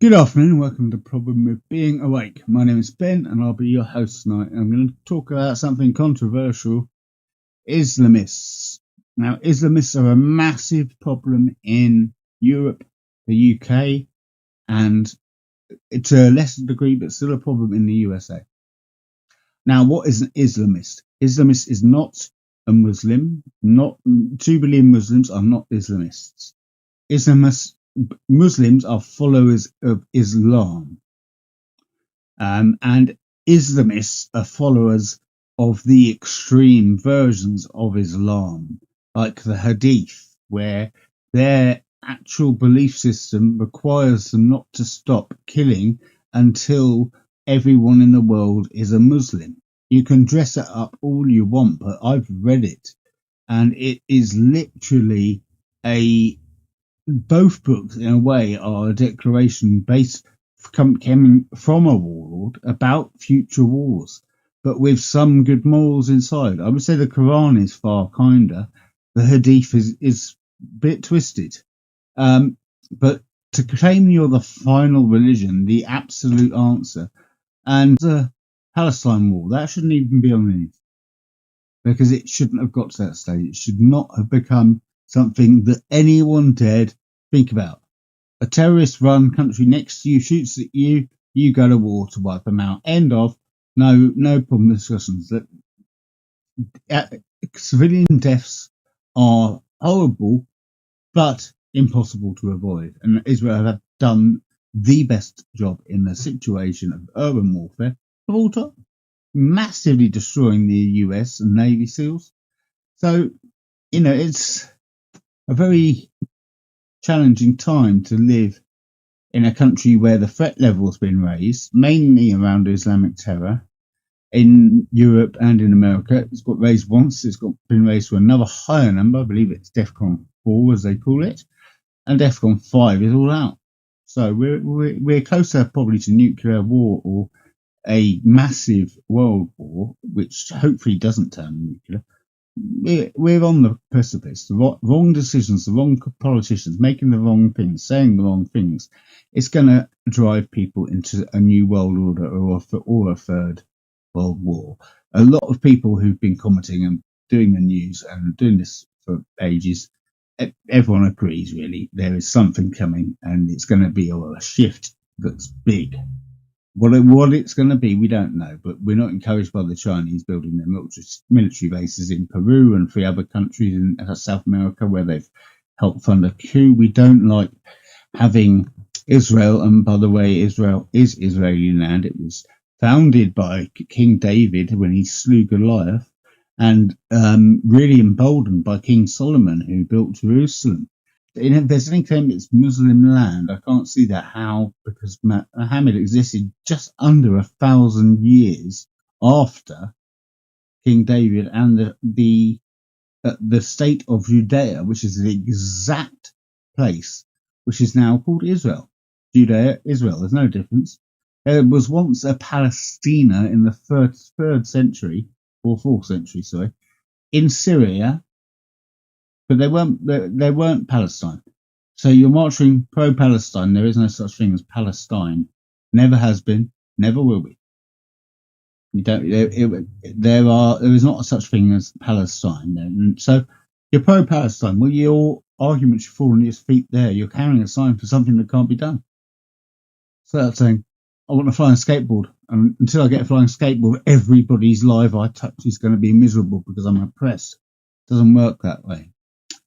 Good afternoon and welcome to Problem with Being Awake. My name is Ben and I'll be your host tonight. I'm going to talk about something controversial, Islamists. Now, Islamists are a massive problem in Europe, the UK, and to a lesser degree, but still a problem in the USA. Now, what is an Islamist? Islamist is not a Muslim. Not 2 billion Muslims are not Islamists. Muslims are followers of Islam. And Islamists are followers of the extreme versions of Islam, like the Hadith, where their actual belief system requires them not to stop killing until everyone in the world is a Muslim. You can dress it up all you want, but I've read it, and it is literally both books, in a way, are a declaration based coming from a warlord about future wars, but with some good morals inside. I would say the Quran is far kinder. The Hadith is a bit twisted. But to claim you're the final religion, the absolute answer, and the Palestine war, that shouldn't even be on the news, because it shouldn't have got to that stage. It should not have become something that anyone dared think about. A terrorist-run country next to you shoots at you, you go to war to wipe them out. End of. No problem discussions. Civilian deaths are horrible, but impossible to avoid. And Israel have done the best job in the situation of urban warfare of all time, massively destroying the US and Navy SEALs. So, it's a very challenging time to live in a country where the threat level has been raised, mainly around Islamic terror. In Europe and in America, it's got raised once. It's been raised to another higher number. I believe it's DEFCON 4, as they call it, and DEFCON 5 is all out. So we're closer probably to nuclear war or a massive world war, which hopefully doesn't turn nuclear. We're on the precipice. The wrong decisions, the wrong politicians making the wrong things, saying the wrong things. It's going to drive people into a new world order or a third world war. A lot of people who've been commenting and doing the news and doing this for ages, everyone agrees really there is something coming, and it's going to be a shift that's big. What it's going to be, we don't know, but we're not encouraged by the Chinese building their military bases in Peru and 3 other countries in South America where they've helped fund a coup. We don't like having Israel, and by the way, Israel is Israeli land. It was founded by King David when he slew Goliath, and really emboldened by King Solomon, who built Jerusalem. If there's any claim it's Muslim land, I can't see that. How? Because Muhammad existed just under 1,000 years after King David, and the state of Judea, which is the exact place which is now called Israel. Judea, Israel, there's no difference. There was once a Palestina in the third century, or 4th century, sorry, in Syria, but they weren't Palestine. So you're marching pro-Palestine. There is no such thing as Palestine. Never has been. Never will be. There is not such thing as Palestine. And so you're pro-Palestine. Well, your argument should fall on your feet there. You're carrying a sign for something that can't be done. So that's saying, I want to fly on a skateboard. And until I get a flying skateboard, everybody's life I touch is going to be miserable because I'm oppressed. It doesn't work that way.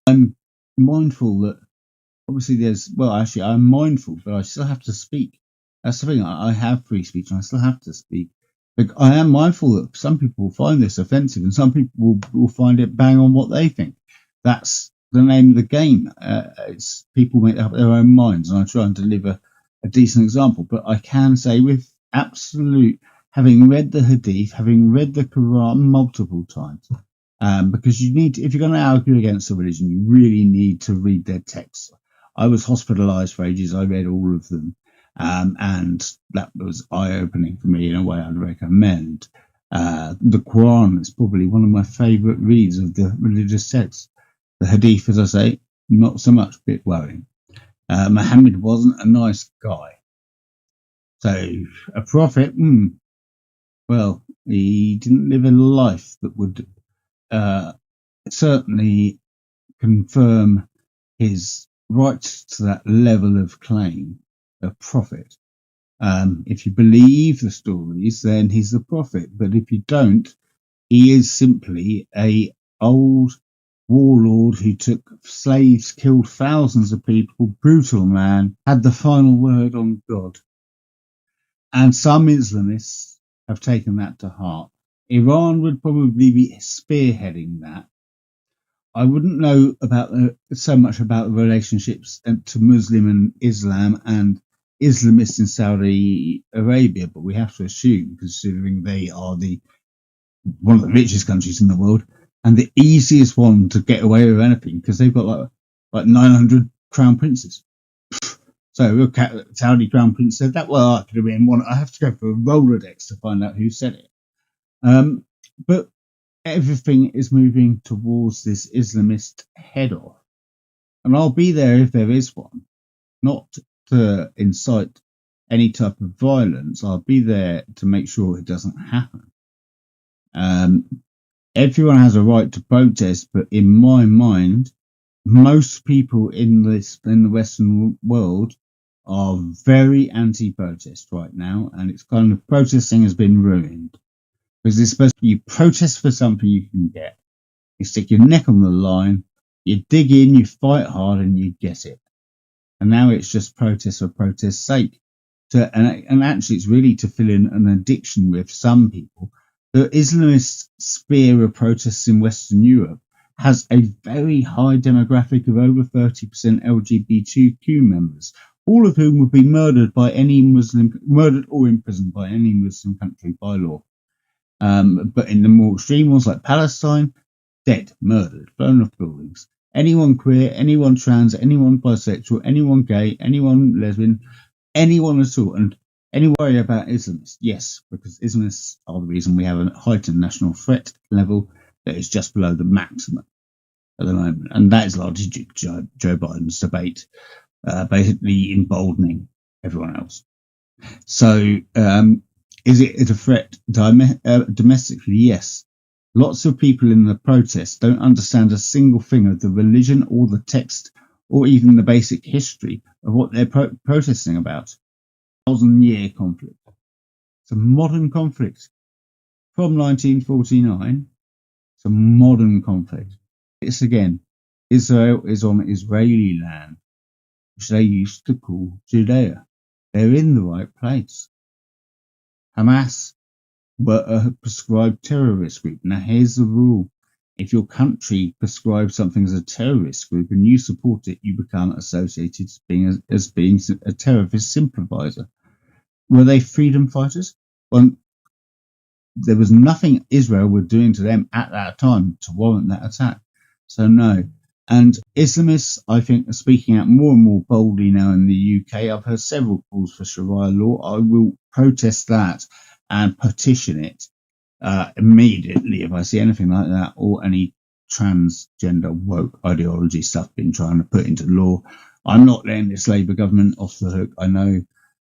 I'm mindful that obviously I'm mindful, but I still have to speak. That's the thing. I have free speech and I still have to speak. Like, I am mindful that some people will find this offensive and some people will find it bang on what they think. That's the name of the game. It's people make up their own minds, and I try and deliver a decent example. But I can say with absolute, having read the Hadith, having read the Quran multiple times, because if you're going to argue against a religion, you really need to read their texts. I was hospitalized for ages. I read all of them. And that was eye-opening for me in a way I'd recommend. The Quran is probably one of my favourite reads of the religious texts. The Hadith, as I say, not so much, a bit worrying. Muhammad wasn't a nice guy. So a prophet, well, he didn't live a life that would certainly confirm his right to that level of claim, a prophet. If you believe the stories, then he's the prophet. But if you don't, he is simply a old warlord who took slaves, killed thousands of people, brutal man, had the final word on God. And some Islamists have taken that to heart. Iran would probably be spearheading that. I wouldn't know about so much about the relationships to Muslim and Islam and Islamists in Saudi Arabia, but we have to assume, considering they are one of the richest countries in the world and the easiest one to get away with anything, because they've got like 900 crown princes. So a Saudi crown prince said that. Well, I could have been one. I have to go for a Rolodex to find out who said it. But everything is moving towards this Islamist head off. And I'll be there if there is one, not to incite any type of violence. I'll be there to make sure it doesn't happen. Everyone has a right to protest, but in my mind, most people in the Western world are very anti-protest right now, and it's kind of protesting has been ruined. Because it's supposed to be you protest for something you can get. You stick your neck on the line, you dig in, you fight hard, and you get it. And now it's just protest for protest's sake. And actually, it's really to fill in an addiction with some people. The Islamist sphere of protests in Western Europe has a very high demographic of over 30% LGBTQ members, all of whom would be murdered or imprisoned by any Muslim country by law. But in the more extreme ones like Palestine, dead, murdered, blown off buildings. Anyone queer, anyone trans, anyone bisexual, anyone gay, anyone lesbian, anyone at all. And any worry about Islamists? Yes, because Islamists are the reason we have a heightened national threat level that is just below the maximum at the moment. And that is largely due to Joe Biden's debate, basically emboldening everyone else. So, is it a threat domestically? Yes. Lots of people in the protests don't understand a single thing of the religion or the text or even the basic history of what they're protesting about. 1,000-year conflict. It's a modern conflict. From 1949, it's a modern conflict. It's again, Israel is on Israeli land, which they used to call Judea. They're in the right place. Hamas were a prescribed terrorist group. Now, here's the rule. If your country prescribes something as a terrorist group and you support it, you become associated as being a terrorist sympathizer. Were they freedom fighters? Well, there was nothing Israel were doing to them at that time to warrant that attack. So no. And Islamists, I think, are speaking out more and more boldly now in the UK. I've heard several calls for Sharia law. I will protest that and petition it immediately if I see anything like that or any transgender woke ideology stuff being trying to put into law. I'm not letting this Labour government off the hook. I know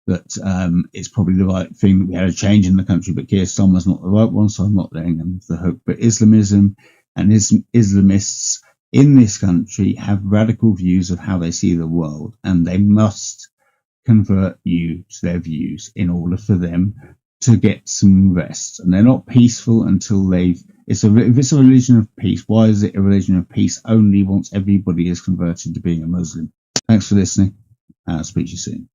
that it's probably the right thing that we had a change in the country, but Keir Starmer's not the right one, so I'm not letting them off the hook. But Islamism and Islamists in this country have radical views of how they see the world, and they must convert you to their views in order for them to get some rest. And they're not peaceful until if it's a religion of peace, why is it a religion of peace only once everybody is converted to being a Muslim? Thanks for listening. I'll speak to you soon.